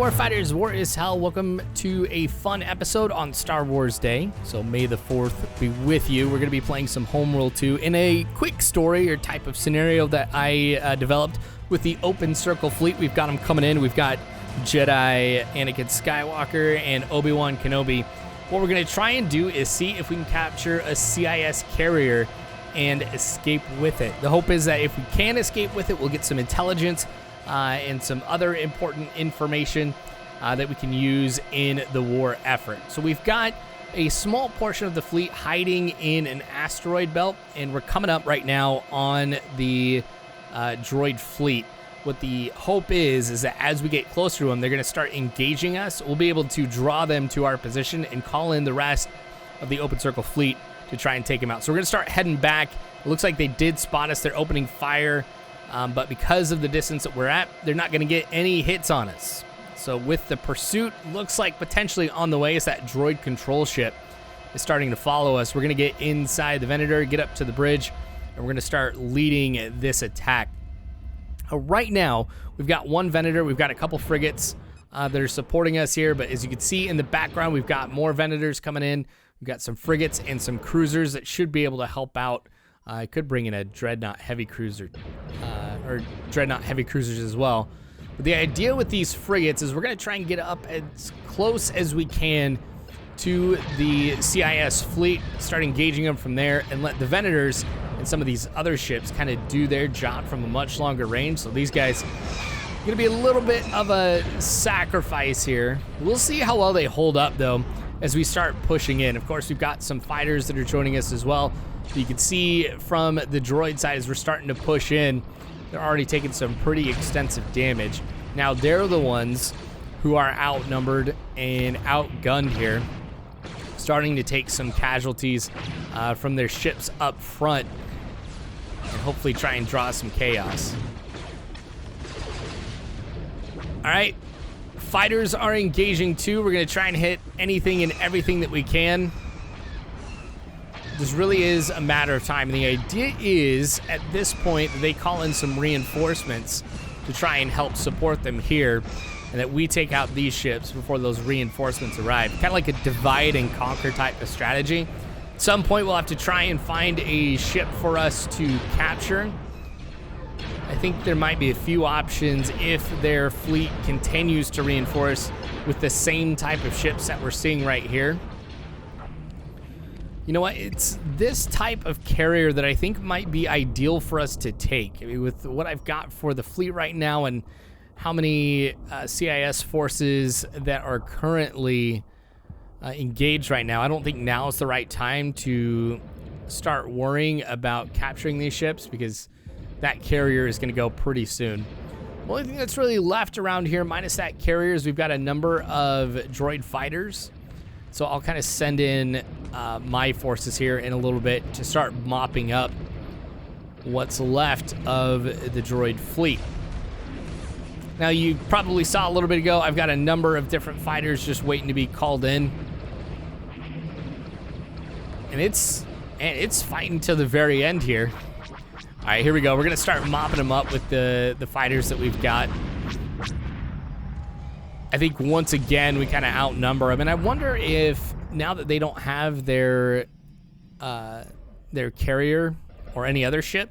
Warfighters, war is hell. Welcome to a fun episode on Star Wars Day. So May the 4th be with you. We're going to be playing some Homeworld 2 in a quick story or type of scenario that I developed with the open circle fleet. We've got them coming in. We've got Jedi Anakin Skywalker and Obi-Wan Kenobi. What we're going to try and do is see if we can capture a CIS carrier and escape with it. The hope is that if we can escape with it, we'll get some intelligence and some other important information that we can use in the war effort. So we've got a small portion of the fleet hiding in an asteroid belt, and we're coming up right now on the droid fleet. What the hope is that as we get closer to them, they're going to start engaging us. We'll be able to draw them to our position and call in the rest of the open circle fleet to try and take them out. So we're going to start heading back. It looks like they did spot us. They're opening fire. But because of the distance that we're at, they're not going to get any hits on us. So with the pursuit, looks like potentially on the way is that droid control ship is starting to follow us. We're going to get inside the Venator, get up to the bridge, and we're going to start leading this attack. Right now, we've got one Venator. We've got a couple frigates that are supporting us here. But as you can see in the background, we've got more Venators coming in. We've got some frigates and some cruisers that should be able to help out. I could bring in a Dreadnought heavy cruiser, or Dreadnought heavy cruisers as well. But the idea with these frigates is we're going to try and get up as close as we can to the CIS fleet, start engaging them from there, and let the Venators and some of these other ships kind of do their job from a much longer range. So these guys are going to be a little bit of a sacrifice here. We'll see how well they hold up, though, as we start pushing in. Of course, we've got some fighters that are joining us as well. You can see from the droid side as we're starting to push in, they're already taking some pretty extensive damage. Now, they're the ones who are outnumbered and outgunned here, starting to take some casualties from their ships up front and hopefully try and draw some chaos. All right, fighters are engaging too. We're going to try and hit anything and everything that we can. This really is a matter of time. And the idea is, at this point, they call in some reinforcements to try and help support them here, and that we take out these ships before those reinforcements arrive. Kind of like a divide and conquer type of strategy. At some point, we'll have to try and find a ship for us to capture. I think there might be a few options if their fleet continues to reinforce with the same type of ships that we're seeing right here. You know what? It's this type of carrier that I think might be ideal for us to take. I mean, with what I've got for the fleet right now and how many CIS forces that are currently engaged right now, I don't think now is the right time to start worrying about capturing these ships, because that carrier is going to go pretty soon. The only thing that's really left around here, minus that carrier, is we've got a number of droid fighters. So I'll kind of send in my forces here in a little bit to start mopping up what's left of the droid fleet. Now, you probably saw a little bit ago, I've got a number of different fighters just waiting to be called in. And it's fighting to the very end here. All right, here we go. We're going to start mopping them up with the fighters that we've got. I think once again we kind of outnumber them, and I wonder if now that they don't have their carrier or any other ship,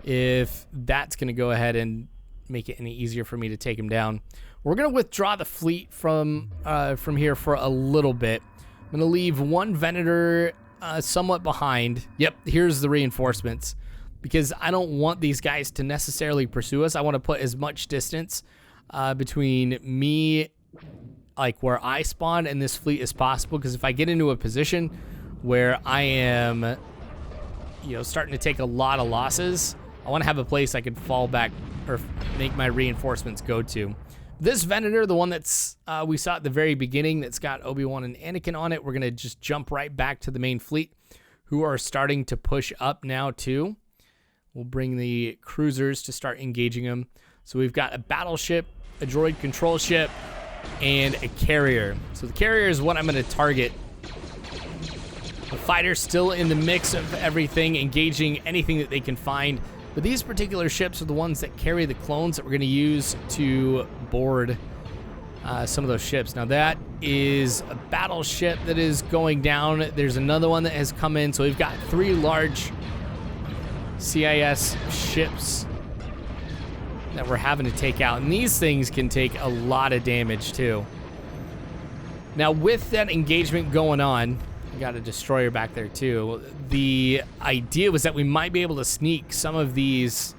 if that's going to go ahead and make it any easier for me to take them down. We're going to withdraw the fleet from here for a little bit. I'm going to leave one Venator somewhat behind. Yep, here's the reinforcements, because I don't want these guys to necessarily pursue us. I want to put as much distance between me, like where I spawn, and this fleet as possible, because if I get into a position where I am, starting to take a lot of losses, I want to have a place I can fall back or make my reinforcements go to. This Venator, the one that's we saw at the very beginning, that's got Obi-Wan and Anakin on it, we're going to just jump right back to the main fleet, who are starting to push up now too. We'll bring the cruisers to start engaging them. So we've got a battleship, a droid control ship, and a carrier. So the carrier is what I'm going to target. The fighter's still in the mix of everything, engaging anything that they can find. But these particular ships are the ones that carry the clones that we're going to use to board some of those ships. Now that is a battleship that is going down. There's another one that has come in. So we've got 3 large CIS ships that we're having to take out. And these things can take a lot of damage too. Now with that engagement going on, we got a destroyer back there too. The idea was that we might be able to sneak some of these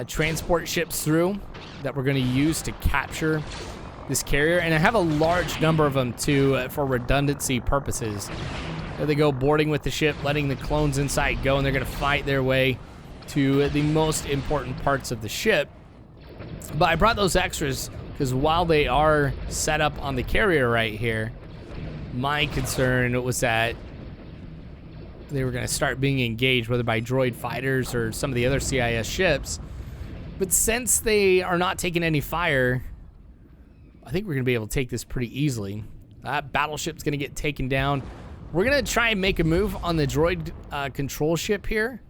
transport ships through that we're going to use to capture this carrier. And I have a large number of them too for redundancy purposes. There they go, boarding with the ship, letting the clones inside go, and they're going to fight their way to the most important parts of the ship. But I brought those extras because while they are set up on the carrier right here, my concern was that they were going to start being engaged, whether by droid fighters or some of the other CIS ships. But since they are not taking any fire, I think we're going to be able to take this pretty easily. That battleship's going to get taken down. We're going to try and make a move on the droid control ship here,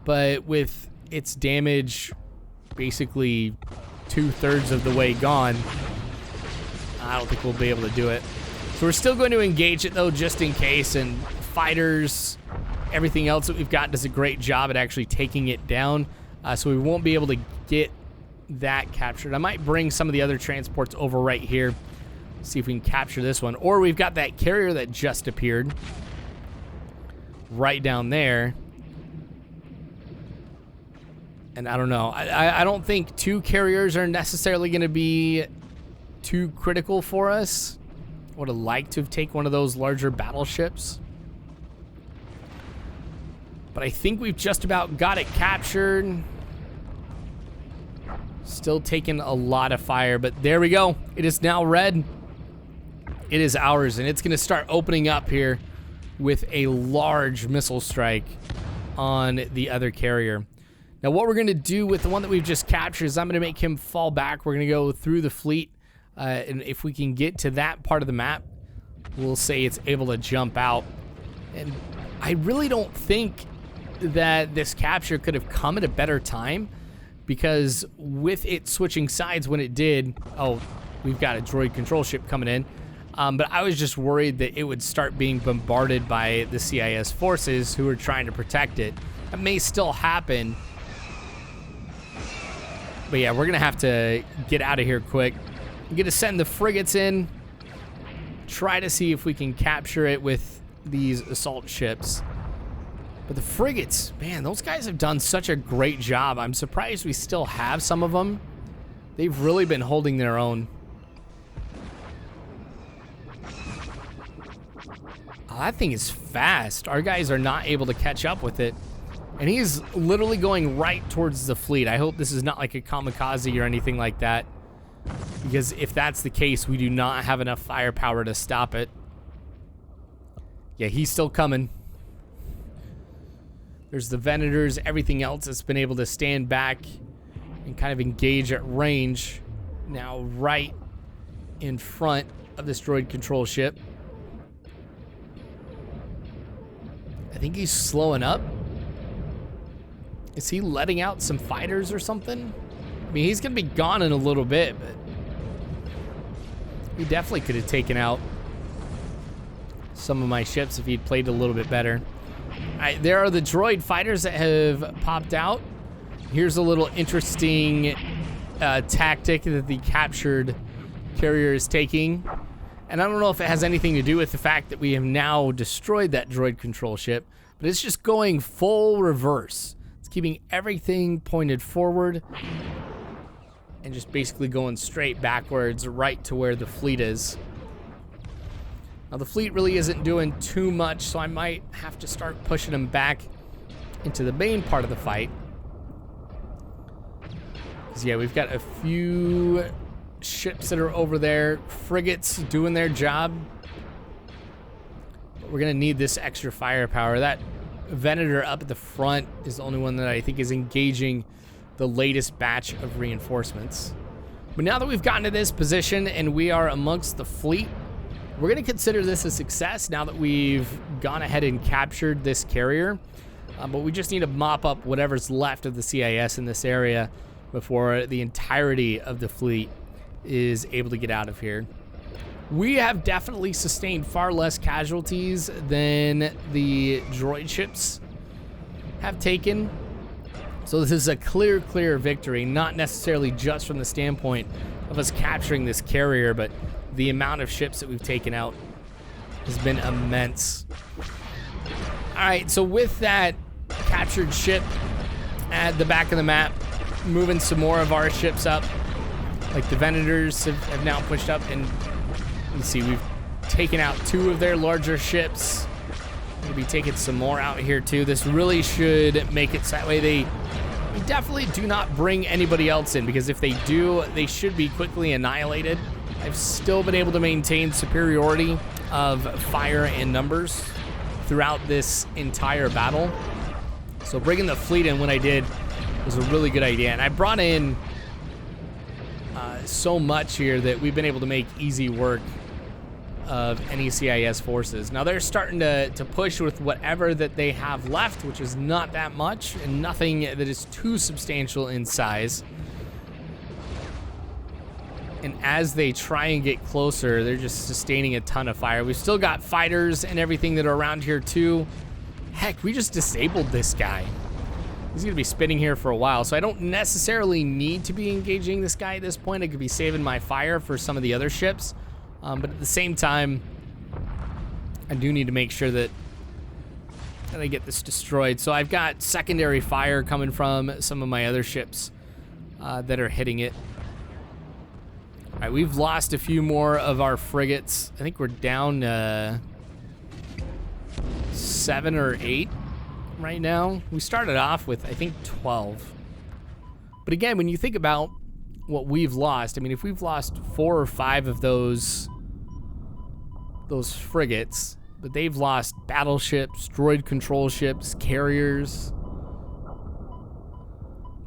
but with its damage basically 2/3 of the way gone, I don't think we'll be able to do it. So we're still going to engage it though, just in case, and fighters, everything else that we've got does a great job at actually taking it down, so we won't be able to get that captured. I might bring some of the other transports over right here, see if we can capture this one. Or we've got that carrier that just appeared right down there. And I don't know. I don't think 2 carriers are necessarily going to be too critical for us. Would have liked to have taken one of those larger battleships. But I think we've just about got it captured. Still taking a lot of fire, but there we go. It is now red. It is ours, and it's going to start opening up here with a large missile strike on the other carrier. Now, what we're going to do with the one that we've just captured is I'm going to make him fall back. We're going to go through the fleet, and if we can get to that part of the map, we'll say it's able to jump out. And I really don't think that this capture could have come at a better time, because with it switching sides when it did, oh, we've got a droid control ship coming in. But I was just worried that it would start being bombarded by the CIS forces who are trying to protect it. That may still happen. But yeah, we're going to have to get out of here quick. We're going to send the frigates in. Try to see if we can capture it with these assault ships. But the frigates, man, those guys have done such a great job. I'm surprised we still have some of them. They've really been holding their own. Oh, that thing is fast. Our guys are not able to catch up with it. And he's literally going right towards the fleet. I hope this is not like a kamikaze or anything like that, because if that's the case, we do not have enough firepower to stop it. Yeah, he's still coming. There's the Venators, everything else that's been able to stand back and kind of engage at range. Now right in front of this droid control ship. I think he's slowing up. Is he letting out some fighters or something? I mean, he's going to be gone in a little bit, but he definitely could have taken out some of my ships if he'd played a little bit better. All right, there are the droid fighters that have popped out. Here's a little interesting tactic that the captured carrier is taking. And I don't know if it has anything to do with the fact that we have now destroyed that droid control ship, but it's just going full reverse. It's keeping everything pointed forward and just basically going straight backwards right to where the fleet is. Now the fleet really isn't doing too much, so I might have to start pushing them back into the main part of the fight. Because yeah, we've got a few ships that are over there, frigates doing their job. But we're gonna need this extra firepower. That Venator up at the front is the only one that I think is engaging the latest batch of reinforcements. But now that we've gotten to this position and we are amongst the fleet, we're gonna consider this a success now that we've gone ahead and captured this carrier. But we just need to mop up whatever's left of the CIS in this area before the entirety of the fleet is able to get out of here. We have definitely sustained far less casualties than the droid ships have taken. So this is a clear victory, not necessarily just from the standpoint of us capturing this carrier, but the amount of ships that we've taken out has been immense. All right, so with that captured ship at the back of the map, moving some more of our ships up, like the Venators have now pushed up, and you see we've taken out 2 of their larger ships. We'll be taking some more out here too. This really should make it so that way they definitely do not bring anybody else in, because if they do, they should be quickly annihilated. I've still been able to maintain superiority of fire and numbers throughout this entire battle. So bringing the fleet in when I did was a really good idea. And I brought in so much here that we've been able to make easy work of any CIS forces. Now they're starting to push with whatever that they have left, which is not that much and nothing that is too substantial in size. And as they try and get closer, they're just sustaining a ton of fire. We've still got fighters and everything that are around here too. Heck, we just disabled this guy. He's gonna be spinning here for a while, so I don't necessarily need to be engaging this guy at this point. I could be saving my fire for some of the other ships. But at the same time, I do need to make sure that I get this destroyed. So I've got secondary fire coming from some of my other ships that are hitting it. All right, we've lost a few more of our frigates. I think we're down 7 or 8 right now. We started off with, I think, 12. But again, when you think about what we've lost, I mean, if we've lost 4 or 5 of those frigates, but they've lost battleships, droid control ships, carriers.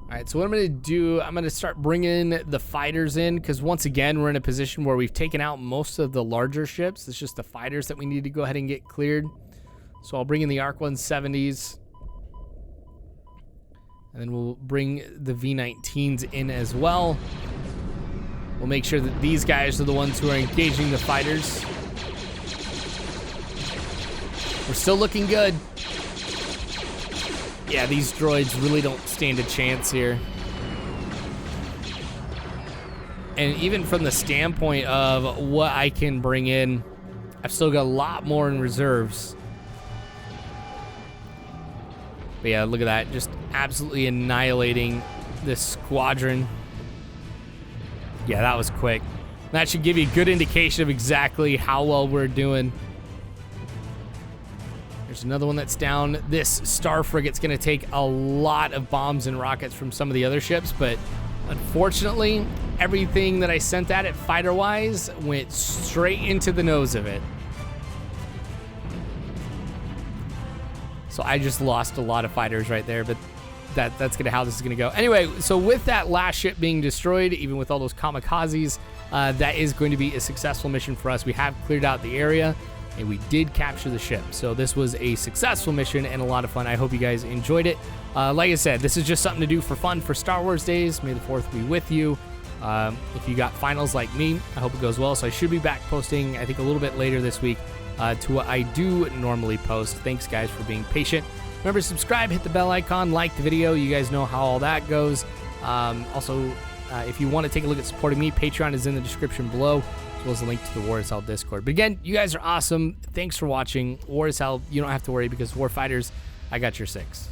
All right, so what I'm gonna do, I'm gonna start bringing the fighters in, because once again, we're in a position where we've taken out most of the larger ships. It's just the fighters that we need to go ahead and get cleared. So I'll bring in the ARC 170s. And then we'll bring the V-19s in as well. We'll make sure that these guys are the ones who are engaging the fighters. We're still looking good. Yeah, these droids really don't stand a chance here. And even from the standpoint of what I can bring in, I've still got a lot more in reserves. But yeah, look at that. Just absolutely annihilating this squadron. Yeah, that was quick. That should give you a good indication of exactly how well we're doing. There's another one that's down. This Star Frigate's going to take a lot of bombs and rockets from some of the other ships, but unfortunately, everything that I sent at it fighter-wise went straight into the nose of it. So I just lost a lot of fighters right there, but that's how this is going to go. Anyway, so with that last ship being destroyed, even with all those kamikazes, that is going to be a successful mission for us. We have cleared out the area, and we did capture the ship. So this was a successful mission and a lot of fun. I hope you guys enjoyed it. Like I said, this is just something to do for fun for Star Wars Days. May the 4th be with you. If you got finals like me, I hope it goes well. So I should be back posting, I think, a little bit later this week to what I do normally post. Thanks, guys, for being patient. Remember to subscribe, hit the bell icon, like the video. You guys know how all that goes. Also, if you want to take a look at supporting me, Patreon is in the description below, as well as a link to the War is Hell Discord. But again, you guys are awesome. Thanks for watching. War is Hell, you don't have to worry, because Warfighters, I got your 6.